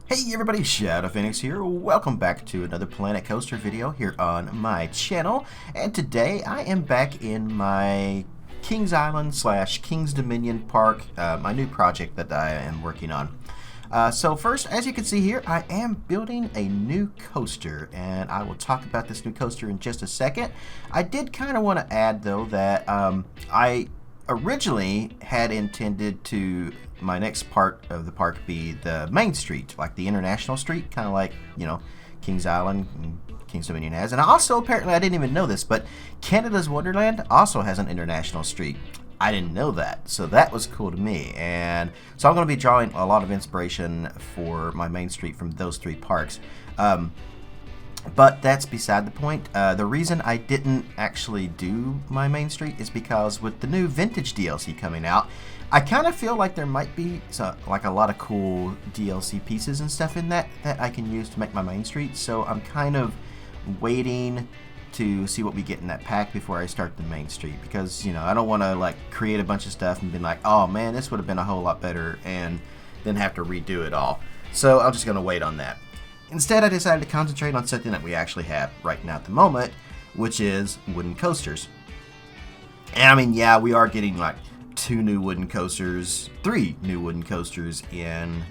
Hey everybody, Shadow Phoenix here. Welcome back to another Planet Coaster video here on my channel. And today I am back in my Kings Island / Kings Dominion Park, my new project that I am working on. So first, as you can see here, I am building a new coaster, and I will talk about this new coaster in just a second. I did kind of want to add though that I originally had intended to my next part of the park be the main street, like the International Street, kind of like, you know, Kings Island and Kings Dominion has. And also, apparently, I didn't even know this, but Canada's Wonderland also has an International Street. I didn't know that, so that was cool to me. And so I'm going to be drawing a lot of inspiration for my main street from those three parks. But that's beside the point. The reason I didn't actually do my main street is because with the new Vintage DLC coming out, I kind of feel like there might be like a lot of cool DLC pieces and stuff in that I can use to make my main street. So I'm kind of waiting to see what we get in that pack before I start the main street, because, you know, I don't want to like create a bunch of stuff and be like, oh man, this would have been a whole lot better, and then have to redo it all. So I'm just going to wait on that. Instead, I decided to concentrate on something that we actually have right now at the moment, which is wooden coasters. And I mean, yeah, we are getting like 2 new wooden coasters, 3 new wooden coasters in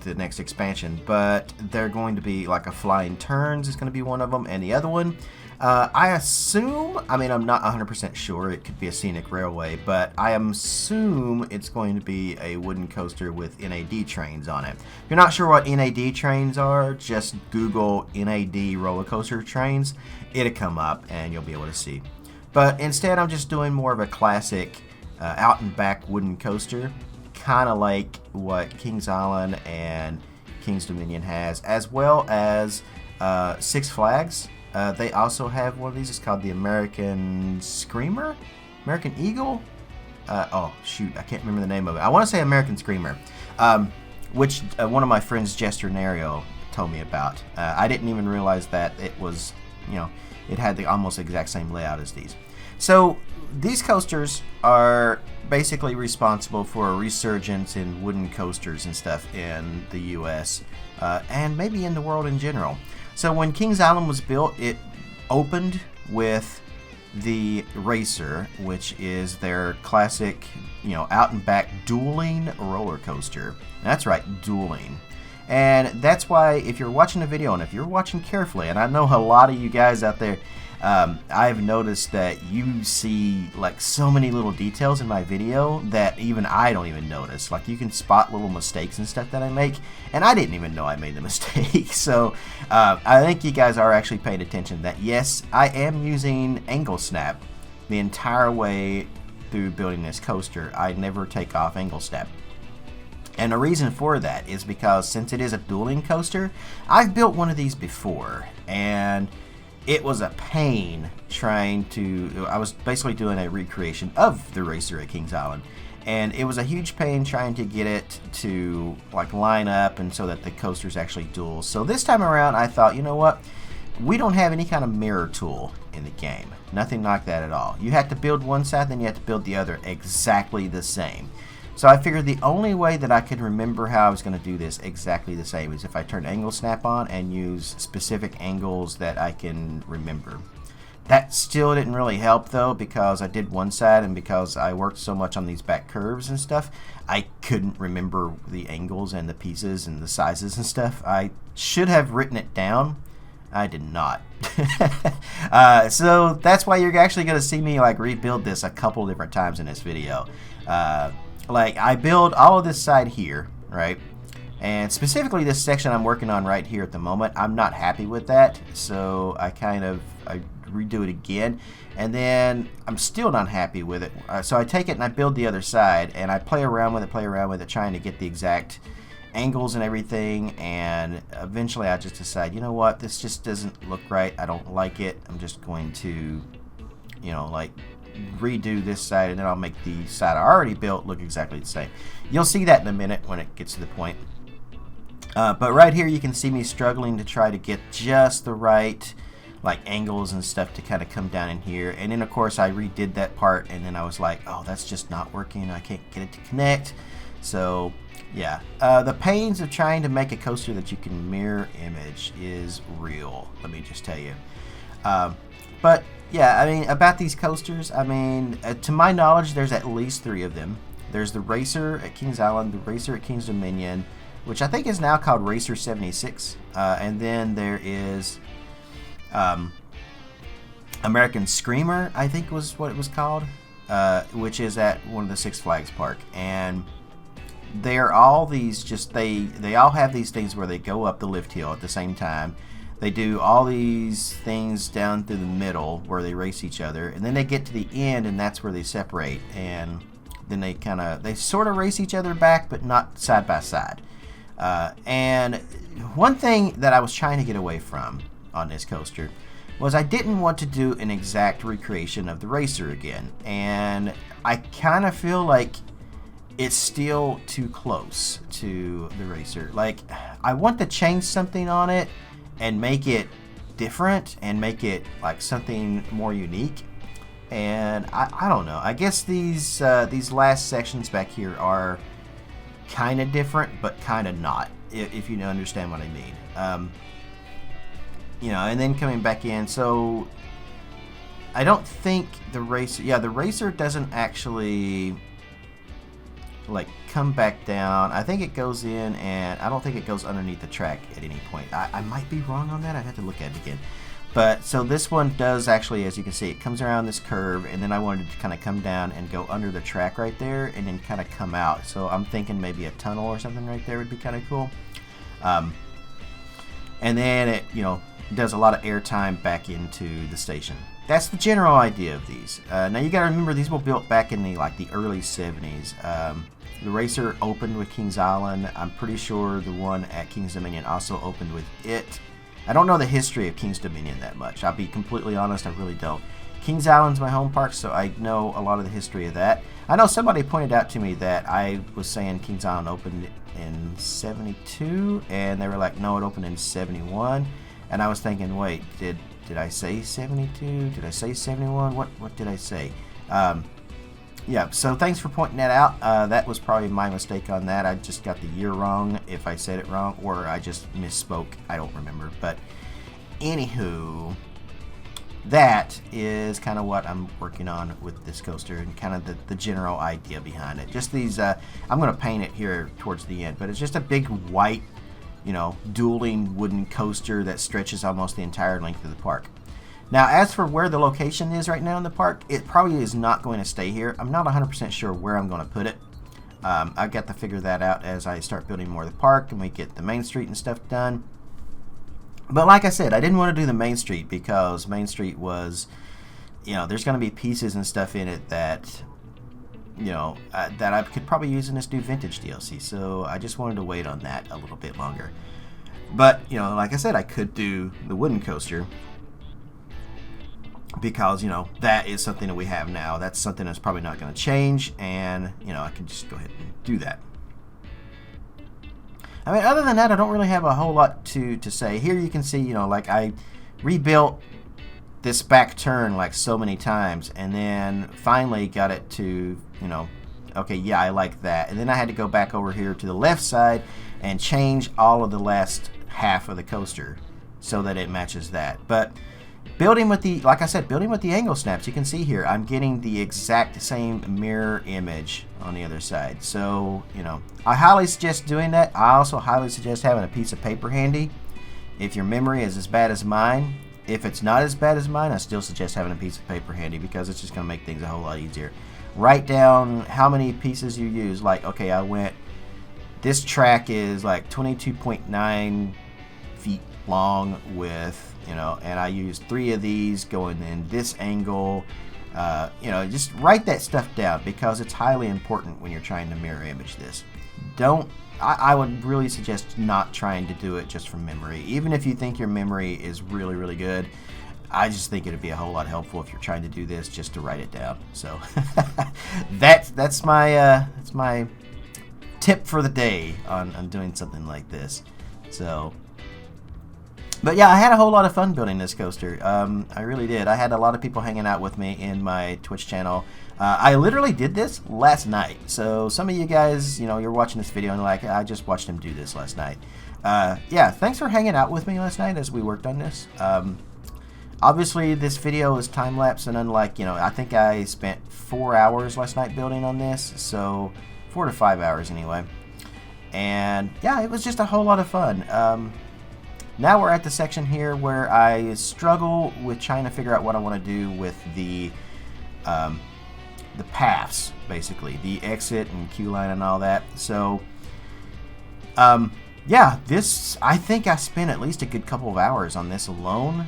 the next expansion, but they're going to be like a Flying Turns is going to be one of them, and the other one, I assume, I mean, I'm not 100% sure, it could be a Scenic Railway, but I assume it's going to be a wooden coaster with NAD trains on it. If you're not sure what NAD trains are, just Google NAD roller coaster trains. It'll come up and you'll be able to see. But instead, I'm just doing more of a classic out and back wooden coaster, kind of like what Kings Island and Kings Dominion has, as well as Six Flags. They also have one of these. It's called the American Screamer? American Eagle? Oh, shoot. I can't remember the name of it. I want to say American Screamer, which one of my friends, Jester Nario, told me about. I didn't even realize that it was, you know, it had the almost exact same layout as these. So these coasters are basically responsible for a resurgence in wooden coasters and stuff in the US and maybe in the world in general. So when Kings Island was built, it opened with the Racer, which is their classic, you know, out and back dueling roller coaster. That's right, dueling. And that's why, if you're watching the video, and if you're watching carefully, and I know a lot of you guys out there, I've noticed that you see like so many little details in my video that even I don't even notice. Like, you can spot little mistakes and stuff that I make, and I didn't even know I made the mistake. So I think you guys are actually paying attention that yes, I am using angle snap the entire way through building this coaster. I never take off angle snap. And the reason for that is because since it is a dueling coaster, I've built one of these before, and it was a pain trying to, I was basically doing a recreation of the Racer at Kings Island, and it was a huge pain trying to get it to like line up and so that the coasters actually duel. So this time around I thought, you know what, we don't have any kind of mirror tool in the game, nothing like that at all. You have to build one side, then you have to build the other exactly the same. So I figured the only way that I could remember how I was going to do this exactly the same is if I turn angle snap on and use specific angles that I can remember. That still didn't really help though, because I did one side, and because I worked so much on these back curves and stuff, I couldn't remember the angles and the pieces and the sizes and stuff. I should have written it down. I did not. So that's why you're actually going to see me like rebuild this a couple different times in this video. Like, I build all of this side here, right? And specifically this section I'm working on right here at the moment, I'm not happy with that. So I redo it again, and then I'm still not happy with it. So I take it and I build the other side, and I play around with it, trying to get the exact angles and everything. And eventually I just decide, you know what, this just doesn't look right. I don't like it. I'm just going to, you know, like, redo this side, and then I'll make the side I already built look exactly the same. You'll see that in a minute when it gets to the point. But right here you can see me struggling to try to get just the right like angles and stuff to kind of come down in here. And then of course I redid that part, and then I was like, oh, that's just not working. I can't get it to connect. So Yeah, the pains of trying to make a coaster that you can mirror image is real, let me just tell you. But yeah, I mean, about these coasters, I mean, to my knowledge, there's at least 3 of them. There's the Racer at Kings Island, the Racer at Kings Dominion, which I think is now called Racer 76, and then there is American Screamer, I think was what it was called, which is at one of the Six Flags Park. And they're all these they all have these things where they go up the lift hill at the same time. They do all these things down through the middle where they race each other, and then they get to the end, and that's where they separate. And then they sort of race each other back, but not side by side. And one thing that I was trying to get away from on this coaster was I didn't want to do an exact recreation of the Racer again, and I kind of feel like it's still too close to the Racer. Like, I want to change something on it and make it different and make it like something more unique. And I don't know. I guess these last sections back here are kind of different, but kind of not, if you understand what I mean. You know, and then coming back in, so I don't think the Racer, the Racer doesn't actually like come back down. I think it goes in, and I don't think it goes underneath the track at any point. I might be wrong on that. I'd have to look at it again. But so this one does actually, as you can see, it comes around this curve, and then I wanted to kind of come down and go under the track right there, and then kind of come out. So I'm thinking maybe a tunnel or something right there would be kind of cool. And then it, does a lot of airtime back into the station. That's the general idea of these. Now you got to remember, these were built back in the early 70s. The Racer opened with Kings Island. I'm pretty sure the one at Kings Dominion also opened with it. I don't know the history of Kings Dominion that much. I'll be completely honest, I really don't. Kings Island's my home park, so I know a lot of the history of that. I know somebody pointed out to me that I was saying Kings Island opened in 72, and they were like, no, it opened in 71. And I was thinking, wait, did I say 72? Did I say 71? What did I say? Yeah, so thanks for pointing that out. That was probably my mistake on that. I just got the year wrong if I said it wrong, or I just misspoke. I don't remember. But anywho, that is kind of what I'm working on with this coaster, and kind of the general idea behind it. Just these, I'm going to paint it here towards the end, but it's just a big white, dueling wooden coaster that stretches almost the entire length of the park. Now, as for where the location is right now in the park, it probably is not going to stay here. I'm not 100% sure where I'm going to put it. I've got to figure that out as I start building more of the park and we get the Main Street and stuff done. But like I said, I didn't want to do the Main Street because Main Street was, there's going to be pieces and stuff in it that, that I could probably use in this new Vintage DLC. So I just wanted to wait on that a little bit longer. But, like I said, I could do the wooden coaster, because that is something that we have now. That's something that's probably not going to change, and I can just go ahead and do that. I mean, other than that, I don't really have a whole lot to say. Here you can see, like I rebuilt this back turn like so many times, and then finally got it to, okay, yeah, I like that. And then I had to go back over here to the left side and change all of the last half of the coaster so that it matches that. But building with the, like I said, building with the angle snaps, you can see here, I'm getting the exact same mirror image on the other side. So, I highly suggest doing that. I also highly suggest having a piece of paper handy. If your memory is as bad as mine, if it's not as bad as mine, I still suggest having a piece of paper handy, because it's just going to make things a whole lot easier. Write down how many pieces you use. Like, okay, this track is like 22.9 feet long with, and I used 3 of these going in this angle. Just write that stuff down, because it's highly important when you're trying to mirror image this. I would really suggest not trying to do it just from memory. Even if you think your memory is really, really good, I just think it'd be a whole lot helpful if you're trying to do this just to write it down. So that's my tip for the day on doing something like this. So But yeah, I had a whole lot of fun building this coaster. I really did. I had a lot of people hanging out with me in my Twitch channel. I literally did this last night. So some of you guys, you know, you're watching this video and like, I just watched him do this last night. Yeah, thanks for hanging out with me last night as we worked on this. Obviously, this video is time-lapse, and unlike, you know, I think I spent 4 hours last night building on this. So 4 to 5 hours anyway. And yeah, it was just a whole lot of fun. Now we're at the section here where I struggle with trying to figure out what I want to do with the paths, basically. The exit and queue line and all that. So, yeah, this, I think I spent at least a good couple of hours on this alone.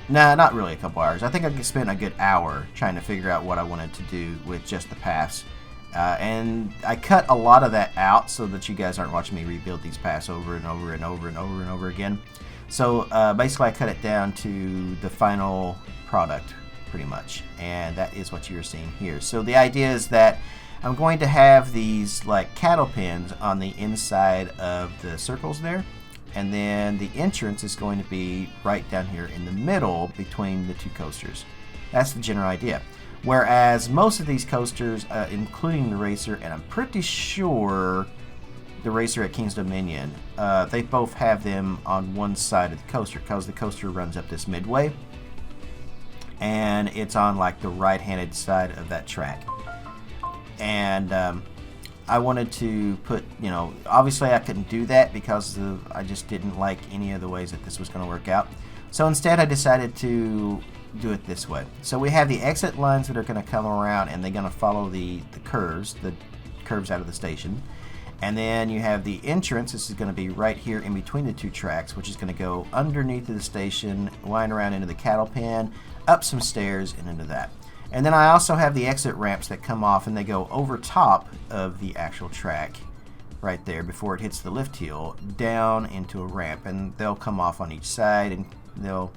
Nah, not really a couple hours. I think I spent a good hour trying to figure out what I wanted to do with just the paths. And I cut a lot of that out so that you guys aren't watching me rebuild these paths over and over and over and over and over again. So basically I cut it down to the final product pretty much, and that is what you're seeing here. So the idea is that I'm going to have these like cattle pens on the inside of the circles there, and then the entrance is going to be right down here in the middle between the two coasters. That's the general idea. Whereas most of these coasters, including the racer, and I'm pretty sure the racer at King's Dominion, they both have them on one side of the coaster because the coaster runs up this midway and it's on like the right-handed side of that track. And I wanted to put, you know, obviously I couldn't do that because I just didn't like any of the ways that this was going to work out. So instead I decided to do it this way. So we have the exit lines that are going to come around and they're going to follow the curves out of the station. And then you have the entrance. This is going to be right here in between the two tracks, which is going to go underneath of the station, wind around into the cattle pen, up some stairs, and into that. And then I also have the exit ramps that come off and they go over top of the actual track right there before it hits the lift hill down into a ramp. And they'll come off on each side and they'll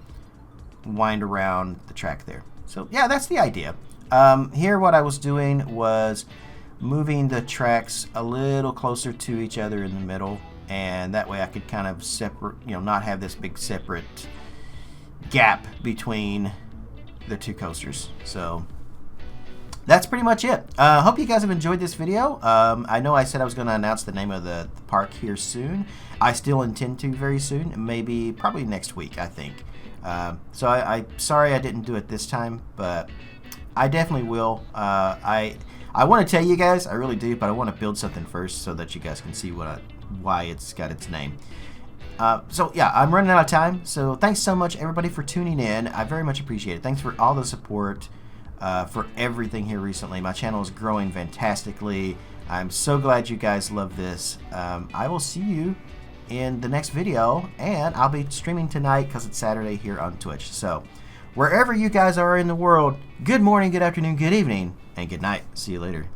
wind around the track there. So yeah, that's the idea. Here what I was doing was moving the tracks a little closer to each other in the middle, and that way I could kind of separate, you know, not have this big separate gap between the two coasters. So that's pretty much it. Hope you guys have enjoyed this video. I know I said I was going to announce the name of the park here soon. I still intend to very soon, maybe probably next week, I think. So I'm sorry I didn't do it this time, but I definitely will. I want to tell you guys, I really do, but I want to build something first so that you guys can see why it's got its name. So yeah, I'm running out of time, so thanks so much everybody for tuning in. I very much appreciate it. Thanks for all the support for everything here recently. My channel is growing fantastically. I'm so glad you guys love this. I will see you in the next video, and I'll be streaming tonight because it's Saturday here on Twitch. So wherever you guys are in the world, good morning, good afternoon, good evening, and good night. See you later.